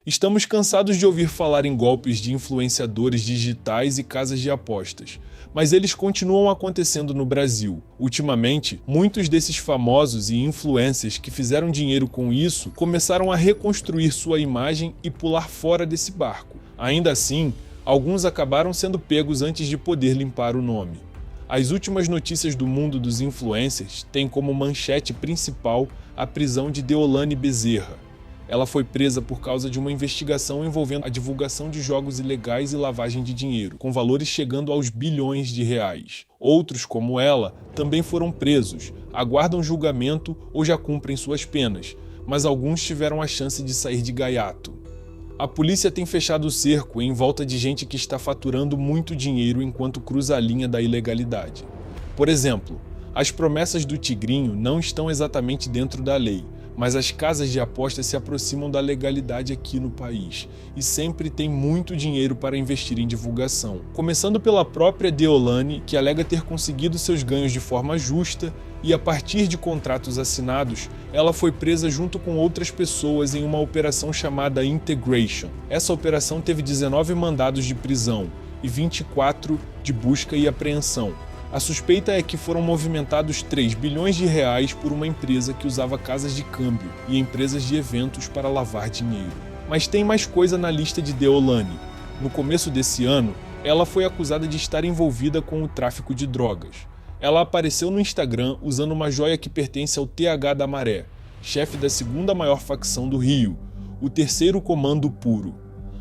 Estamos cansados de ouvir falar em golpes de influenciadores digitais e casas de apostas, mas eles continuam acontecendo no Brasil. Ultimamente, muitos desses famosos e influencers que fizeram dinheiro com isso começaram a reconstruir sua imagem e pular fora desse barco. Ainda assim, alguns acabaram sendo pegos antes de poder limpar o nome. As últimas notícias do mundo dos influencers têm como manchete principal a prisão de Deolane Bezerra. Ela foi presa por causa de uma investigação envolvendo a divulgação de jogos ilegais e lavagem de dinheiro, com valores chegando aos bilhões de reais. Outros, como ela, também foram presos, aguardam julgamento ou já cumprem suas penas, mas alguns tiveram a chance de sair de gaiato. A polícia tem fechado o cerco em volta de gente que está faturando muito dinheiro enquanto cruza a linha da ilegalidade. Por exemplo, as promessas do Tigrinho não estão exatamente dentro da lei, mas as casas de apostas se aproximam da legalidade aqui no país e sempre tem muito dinheiro para investir em divulgação. Começando pela própria Deolane, que alega ter conseguido seus ganhos de forma justa e, a partir de contratos assinados, ela foi presa junto com outras pessoas em uma operação chamada Integration. Essa operação teve 19 mandados de prisão e 24 de busca e apreensão. A suspeita é que foram movimentados 3 bilhões de reais por uma empresa que usava casas de câmbio e empresas de eventos para lavar dinheiro. Mas tem mais coisa na lista de Deolane. No começo desse ano, ela foi acusada de estar envolvida com o tráfico de drogas. Ela apareceu no Instagram usando uma joia que pertence ao TH da Maré, chefe da segunda maior facção do Rio, o Terceiro Comando Puro.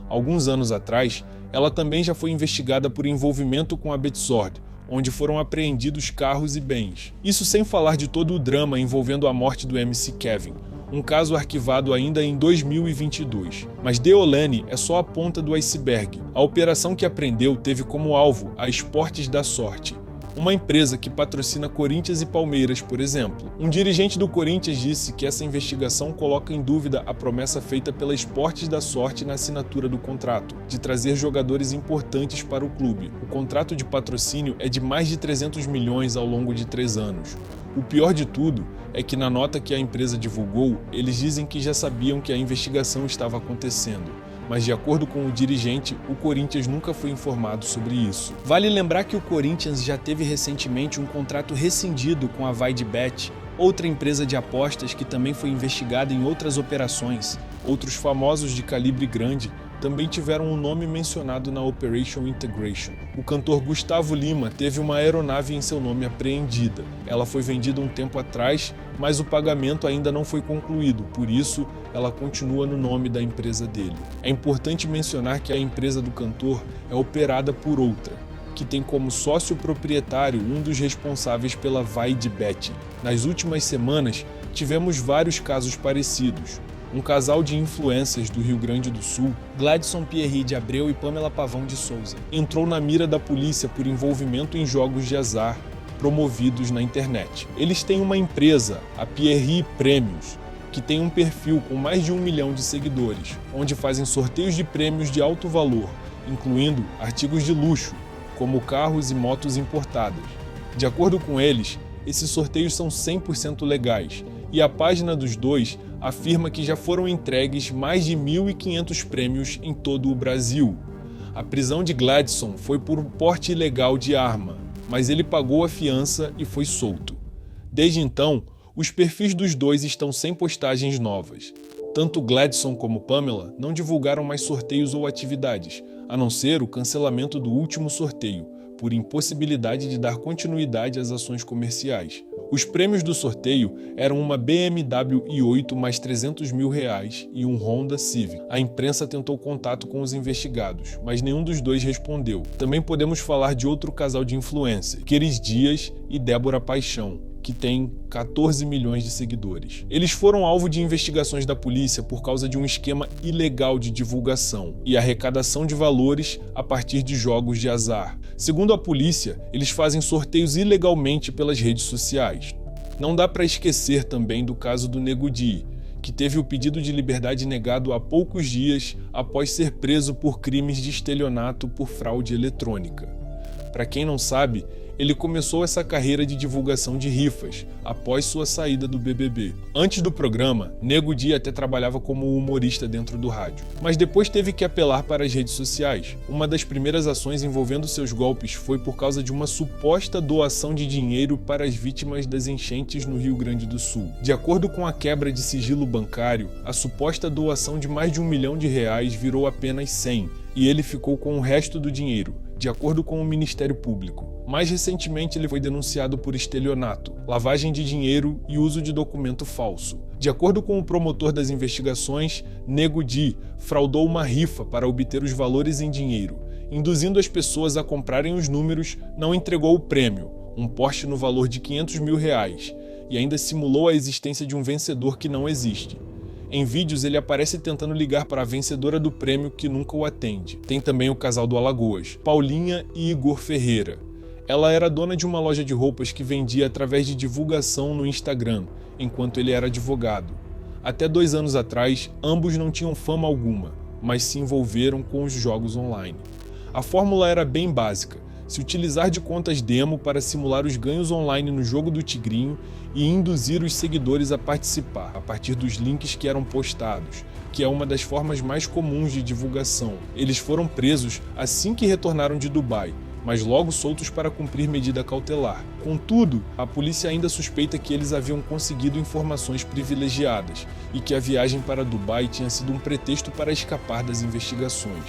Alguns anos atrás, ela também já foi investigada por envolvimento com a Betsord, onde foram apreendidos carros e bens. Isso sem falar de todo o drama envolvendo a morte do MC Kevin, um caso arquivado ainda em 2022. Mas Deolane é só a ponta do iceberg. A operação que apreendeu teve como alvo a Esportes da Sorte, uma empresa que patrocina Corinthians e Palmeiras, por exemplo. Um dirigente do Corinthians disse que essa investigação coloca em dúvida a promessa feita pela Esportes da Sorte na assinatura do contrato, de trazer jogadores importantes para o clube. O contrato de patrocínio é de mais de 300 milhões ao longo de 3 anos. O pior de tudo é que na nota que a empresa divulgou, eles dizem que já sabiam que a investigação estava acontecendo. Mas de acordo com o dirigente, o Corinthians nunca foi informado sobre isso. Vale lembrar que o Corinthians já teve recentemente um contrato rescindido com a VaideBet, outra empresa de apostas que também foi investigada em outras operações. Outros famosos de calibre grande também tiveram um nome mencionado na Operation Integration. O cantor Gustavo Lima teve uma aeronave em seu nome apreendida. Ela foi vendida um tempo atrás, mas o pagamento ainda não foi concluído, por isso ela continua no nome da empresa dele. É importante mencionar que a empresa do cantor é operada por outra, que tem como sócio proprietário um dos responsáveis pela VaideBet. Nas últimas semanas, tivemos vários casos parecidos. Um casal de influencers do Rio Grande do Sul, Gladson Pierri de Abreu e Pamela Pavão de Souza, entrou na mira da polícia por envolvimento em jogos de azar promovidos na internet. Eles têm uma empresa, a Pierri Prêmios, que tem um perfil com mais de 1 milhão de seguidores, onde fazem sorteios de prêmios de alto valor, incluindo artigos de luxo, como carros e motos importadas. De acordo com eles, esses sorteios são 100% legais, e a página dos dois afirma que já foram entregues mais de 1.500 prêmios em todo o Brasil. A prisão de Gladson foi por um porte ilegal de arma, mas ele pagou a fiança e foi solto. Desde então, os perfis dos dois estão sem postagens novas. Tanto Gladson como Pamela não divulgaram mais sorteios ou atividades, a não ser o cancelamento do último sorteio, por impossibilidade de dar continuidade às ações comerciais. Os prêmios do sorteio eram uma BMW i8 mais 300 mil reais e um Honda Civic. A imprensa tentou contato com os investigados, mas nenhum dos dois respondeu. Também podemos falar de outro casal de influencers, Keris Dias e Débora Paixão, que tem 14 milhões de seguidores. Eles foram alvo de investigações da polícia por causa de um esquema ilegal de divulgação e arrecadação de valores a partir de jogos de azar. Segundo a polícia, eles fazem sorteios ilegalmente pelas redes sociais. Não dá para esquecer também do caso do Nego Di, que teve o pedido de liberdade negado há poucos dias após ser preso por crimes de estelionato por fraude eletrônica. Para quem não sabe, ele começou essa carreira de divulgação de rifas, após sua saída do BBB. Antes do programa, Nego Di até trabalhava como humorista dentro do rádio, mas depois teve que apelar para as redes sociais. Uma das primeiras ações envolvendo seus golpes foi por causa de uma suposta doação de dinheiro para as vítimas das enchentes no Rio Grande do Sul. De acordo com a quebra de sigilo bancário, a suposta doação de mais de R$1 milhão virou apenas 100, e ele ficou com o resto do dinheiro, de acordo com o Ministério Público. Mais recentemente, ele foi denunciado por estelionato, lavagem de dinheiro e uso de documento falso. De acordo com o promotor das investigações, Nego Di fraudou uma rifa para obter os valores em dinheiro, induzindo as pessoas a comprarem os números, não entregou o prêmio, um Porsche no valor de R$500 mil, e ainda simulou a existência de um vencedor que não existe. Em vídeos, ele aparece tentando ligar para a vencedora do prêmio que nunca o atende. Tem também o casal do Alagoas, Paulinha e Igor Ferreira. Ela era dona de uma loja de roupas que vendia através de divulgação no Instagram, enquanto ele era advogado. Até 2 anos atrás, ambos não tinham fama alguma, mas se envolveram com os jogos online. A fórmula era bem básica: se utilizar de contas demo para simular os ganhos online no jogo do Tigrinho e induzir os seguidores a participar, a partir dos links que eram postados, que é uma das formas mais comuns de divulgação. Eles foram presos assim que retornaram de Dubai, mas logo soltos para cumprir medida cautelar. Contudo, a polícia ainda suspeita que eles haviam conseguido informações privilegiadas e que a viagem para Dubai tinha sido um pretexto para escapar das investigações.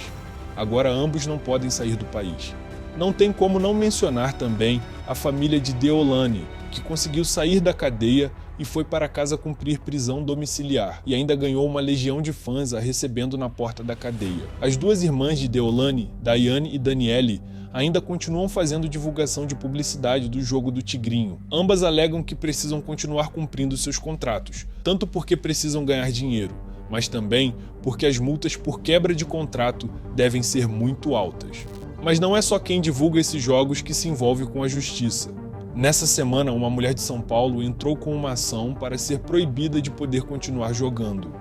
Agora ambos não podem sair do país. Não tem como não mencionar também a família de Deolane, que conseguiu sair da cadeia e foi para casa cumprir prisão domiciliar, e ainda ganhou uma legião de fãs a recebendo na porta da cadeia. As 2 irmãs de Deolane, Daiane e Daniele, ainda continuam fazendo divulgação de publicidade do jogo do Tigrinho. Ambas alegam que precisam continuar cumprindo seus contratos, tanto porque precisam ganhar dinheiro, mas também porque as multas por quebra de contrato devem ser muito altas. Mas não é só quem divulga esses jogos que se envolve com a justiça. Nessa semana, uma mulher de São Paulo entrou com uma ação para ser proibida de poder continuar jogando.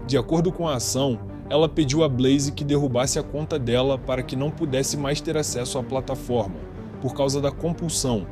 De acordo com a ação, ela pediu a Blaze que derrubasse a conta dela para que não pudesse mais ter acesso à plataforma, por causa da compulsão.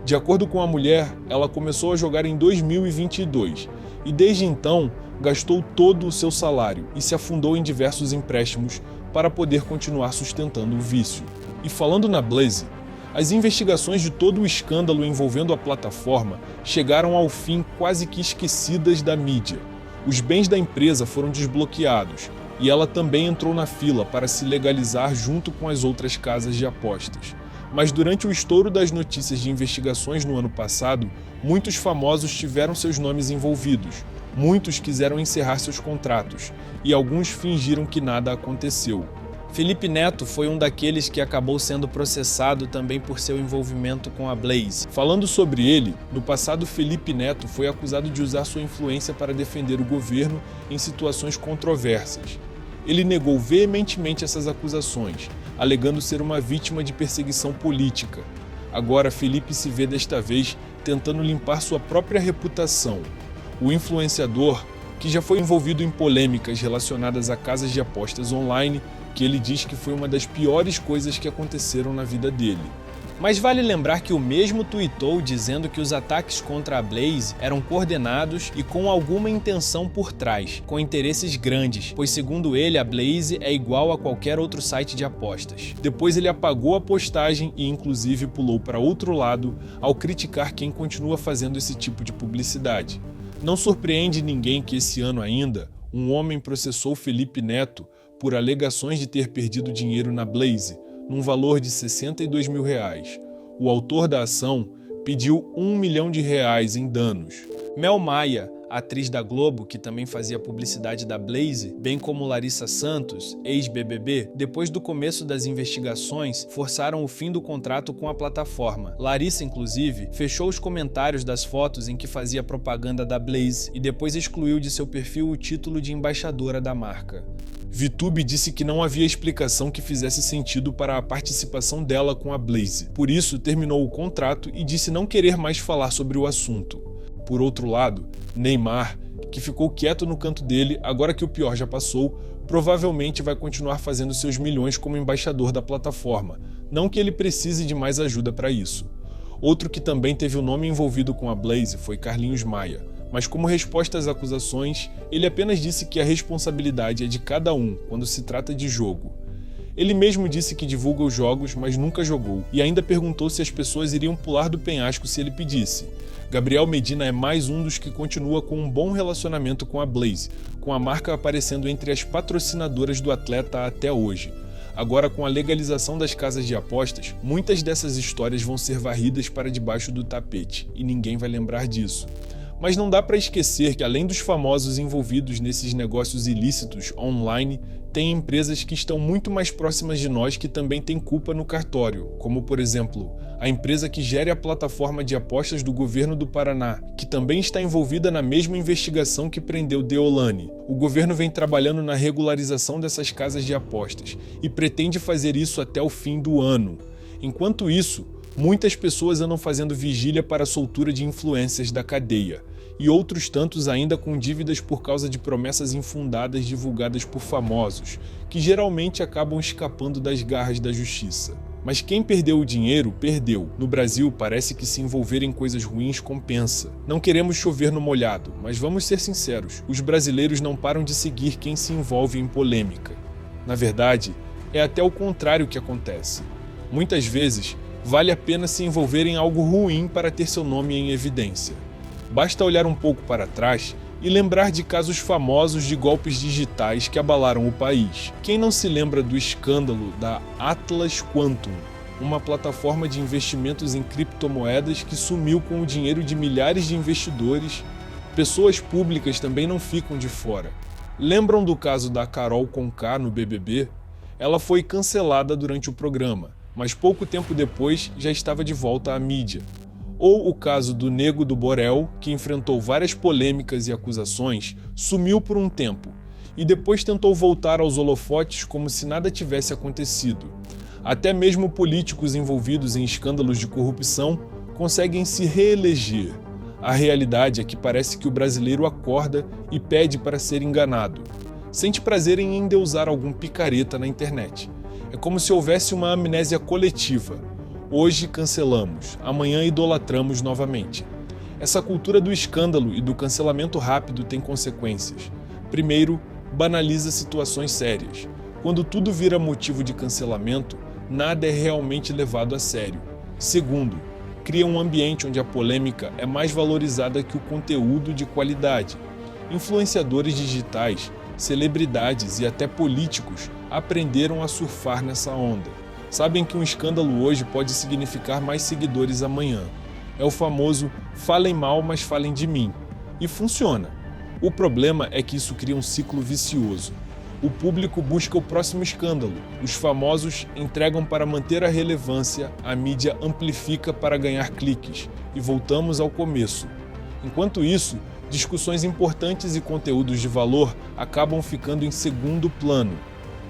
De acordo com a mulher, ela começou a jogar em 2022 e desde então gastou todo o seu salário e se afundou em diversos empréstimos para poder continuar sustentando o vício. E falando na Blaze, as investigações de todo o escândalo envolvendo a plataforma chegaram ao fim quase que esquecidas da mídia. Os bens da empresa foram desbloqueados e ela também entrou na fila para se legalizar junto com as outras casas de apostas. Mas durante o estouro das notícias de investigações no ano passado, muitos famosos tiveram seus nomes envolvidos. Muitos quiseram encerrar seus contratos e alguns fingiram que nada aconteceu. Felipe Neto foi um daqueles que acabou sendo processado também por seu envolvimento com a Blaze. Falando sobre ele, no passado Felipe Neto foi acusado de usar sua influência para defender o governo em situações controversas. Ele negou veementemente essas acusações, alegando ser uma vítima de perseguição política. Agora Felipe se vê desta vez tentando limpar sua própria reputação. O influenciador, que já foi envolvido em polêmicas relacionadas a casas de apostas online, que ele diz que foi uma das piores coisas que aconteceram na vida dele. Mas vale lembrar que o mesmo tweetou dizendo que os ataques contra a Blaze eram coordenados e com alguma intenção por trás, com interesses grandes, pois segundo ele a Blaze é igual a qualquer outro site de apostas. Depois ele apagou a postagem e inclusive pulou para outro lado ao criticar quem continua fazendo esse tipo de publicidade. Não surpreende ninguém que esse ano ainda, um homem processou Felipe Neto por alegações de ter perdido dinheiro na Blaze, num valor de R$62 mil. O autor da ação pediu R$1 milhão em danos. Mel Maia, atriz da Globo, que também fazia publicidade da Blaze, bem como Larissa Santos, ex-BBB, depois do começo das investigações, forçaram o fim do contrato com a plataforma. Larissa, inclusive, fechou os comentários das fotos em que fazia propaganda da Blaze e depois excluiu de seu perfil o título de embaixadora da marca. VTube disse que não havia explicação que fizesse sentido para a participação dela com a Blaze. Por isso, terminou o contrato e disse não querer mais falar sobre o assunto. Por outro lado, Neymar, que ficou quieto no canto dele agora que o pior já passou, provavelmente vai continuar fazendo seus milhões como embaixador da plataforma, não que ele precise de mais ajuda para isso. Outro que também teve o nome envolvido com a Blaze foi Carlinhos Maia, mas como resposta às acusações, ele apenas disse que a responsabilidade é de cada um quando se trata de jogo. Ele mesmo disse que divulga os jogos, mas nunca jogou, e ainda perguntou se as pessoas iriam pular do penhasco se ele pedisse. Gabriel Medina é mais um dos que continua com um bom relacionamento com a Blaze, com a marca aparecendo entre as patrocinadoras do atleta até hoje. Agora, com a legalização das casas de apostas, muitas dessas histórias vão ser varridas para debaixo do tapete, e ninguém vai lembrar disso. Mas não dá para esquecer que, além dos famosos envolvidos nesses negócios ilícitos online, tem empresas que estão muito mais próximas de nós que também têm culpa no cartório, como, por exemplo, a empresa que gera a plataforma de apostas do governo do Paraná, que também está envolvida na mesma investigação que prendeu Deolane. O governo vem trabalhando na regularização dessas casas de apostas e pretende fazer isso até o fim do ano. Enquanto isso, muitas pessoas andam fazendo vigília para a soltura de influências da cadeia, e outros tantos ainda com dívidas por causa de promessas infundadas divulgadas por famosos, que geralmente acabam escapando das garras da justiça. Mas quem perdeu o dinheiro, perdeu. No Brasil, parece que se envolver em coisas ruins compensa. Não queremos chover no molhado, mas vamos ser sinceros, os brasileiros não param de seguir quem se envolve em polêmica. Na verdade, é até o contrário que acontece. Muitas vezes, vale a pena se envolver em algo ruim para ter seu nome em evidência. Basta olhar um pouco para trás e lembrar de casos famosos de golpes digitais que abalaram o país. Quem não se lembra do escândalo da Atlas Quantum, uma plataforma de investimentos em criptomoedas que sumiu com o dinheiro de milhares de investidores? Pessoas públicas também não ficam de fora. Lembram do caso da Carol Conká no BBB? Ela foi cancelada durante o programa, mas pouco tempo depois já estava de volta à mídia. Ou o caso do Nego do Borel, que enfrentou várias polêmicas e acusações, sumiu por um tempo, e depois tentou voltar aos holofotes como se nada tivesse acontecido. Até mesmo políticos envolvidos em escândalos de corrupção conseguem se reeleger. A realidade é que parece que o brasileiro acorda e pede para ser enganado. Sente prazer em endeusar algum picareta na internet. É como se houvesse uma amnésia coletiva. Hoje cancelamos, amanhã idolatramos novamente. Essa cultura do escândalo e do cancelamento rápido tem consequências. Primeiro, banaliza situações sérias. Quando tudo vira motivo de cancelamento, nada é realmente levado a sério. Segundo, cria um ambiente onde a polêmica é mais valorizada que o conteúdo de qualidade. Influenciadores digitais, celebridades e até políticos aprenderam a surfar nessa onda. Sabem que um escândalo hoje pode significar mais seguidores amanhã. É o famoso "falem mal, mas falem de mim". E funciona. O problema é que isso cria um ciclo vicioso. O público busca o próximo escândalo, os famosos entregam para manter a relevância, a mídia amplifica para ganhar cliques, e voltamos ao começo. Enquanto isso, discussões importantes e conteúdos de valor acabam ficando em segundo plano.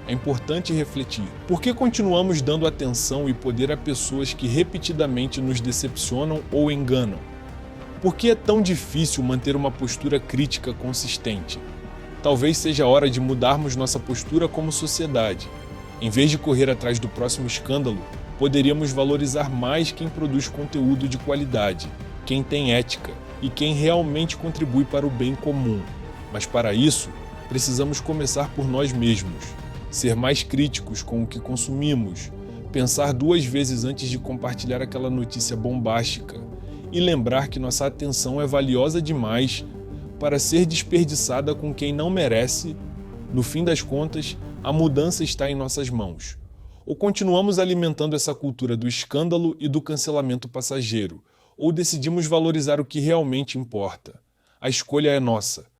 É importante refletir. Por que continuamos dando atenção e poder a pessoas que repetidamente nos decepcionam ou enganam? Por que é tão difícil manter uma postura crítica consistente? Talvez seja a hora de mudarmos nossa postura como sociedade. Em vez de correr atrás do próximo escândalo, poderíamos valorizar mais quem produz conteúdo de qualidade, quem tem ética e quem realmente contribui para o bem comum. Mas para isso, precisamos começar por nós mesmos. Ser mais críticos com o que consumimos, pensar 2 vezes antes de compartilhar aquela notícia bombástica e lembrar que nossa atenção é valiosa demais para ser desperdiçada com quem não merece. No fim das contas, a mudança está em nossas mãos. Ou continuamos alimentando essa cultura do escândalo e do cancelamento passageiro, ou decidimos valorizar o que realmente importa. A escolha é nossa.